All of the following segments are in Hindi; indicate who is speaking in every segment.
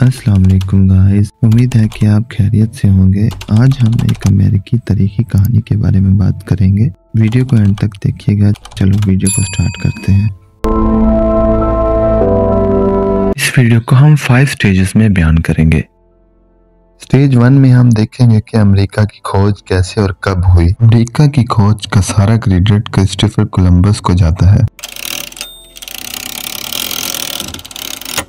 Speaker 1: अस्सलाम वालेकुम गाइस, उम्मीद है कि आप खैरियत से होंगे। आज हम एक अमेरिकी तारीखी कहानी के बारे में बात करेंगे। वीडियो को एंड तक देखिएगा। चलो वीडियो को स्टार्ट करते हैं। इस वीडियो को हम 5 स्टेजेस में बयान करेंगे। स्टेज 1 में हम देखेंगे कि अमेरिका की खोज कैसे और कब हुई। अमेरिका की खोज का सारा क्रेडिट क्रिस्टोफर कोलंबस को जाता है।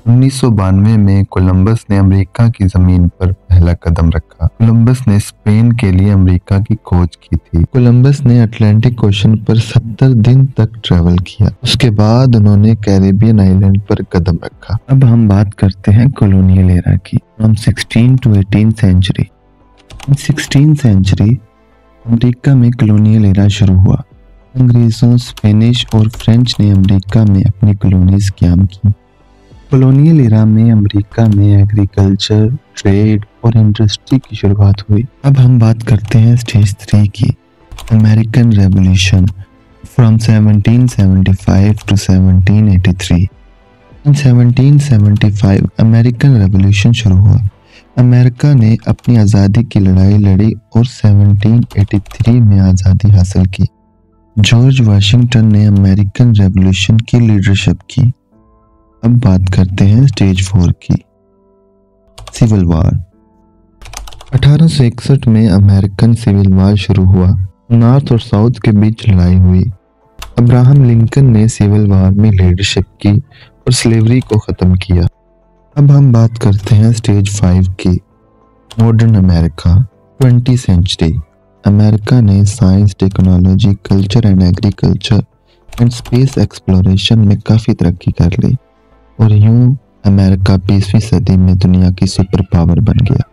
Speaker 1: 1992 में कोलंबस ने अमेरिका की जमीन पर पहला कदम रखा। कोलंबस ने स्पेन के लिए अमेरिका की खोज की थी। कोलंबस ने अटलांटिक ओशन पर 70 दिन तक ट्रैवल किया। उसके बाद उन्होंने कैरेबियन आइलैंड पर कदम रखा। अब हम बात करते हैं कॉलोनियल एरा की। From 16 to 18th century. 16th century America में कॉलोनियल एरा शुरू हुआ। अंग्रेजों, स्पेनिश और फ्रेंच ने अमेरिका में अपनी कॉलोनीज कायम की। कॉलोनियल एरा में अमेरिका में एग्रीकल्चर, ट्रेड और इंडस्ट्री की शुरुआत हुई। अब हम बात करते हैं स्टेज 3 की, American revolution from 1775 to 1783। In 1775 American revolution शुरू हुआ। अमेरिका ने अपनी आज़ादी की लड़ाई लड़ी और 1783 में आज़ादी हासिल की। जॉर्ज वाशिंगटन ने अमेरिकन रेवोल्यूशन की लीडरशिप की। अब बात करते हैं स्टेज 4 की, सिविल वार। 1861 में अमेरिकन सिविल वार शुरू हुआ। नॉर्थ और साउथ के बीच लड़ाई हुई। अब्राहम लिंकन ने सिविल वार में लीडरशिप की और स्लेवरी को ख़त्म किया। अब हम बात करते हैं स्टेज 5 की, modern America 20th century. America ने science, technology, culture and agriculture and space exploration में काफ़ी तरक्की कर ली और यूं अमेरिका 20वीं सदी में दुनिया की सुपर पावर बन गया।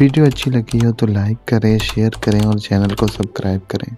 Speaker 1: वीडियो अच्छी लगी हो तो लाइक करें, शेयर करें और चैनल को सब्सक्राइब करें।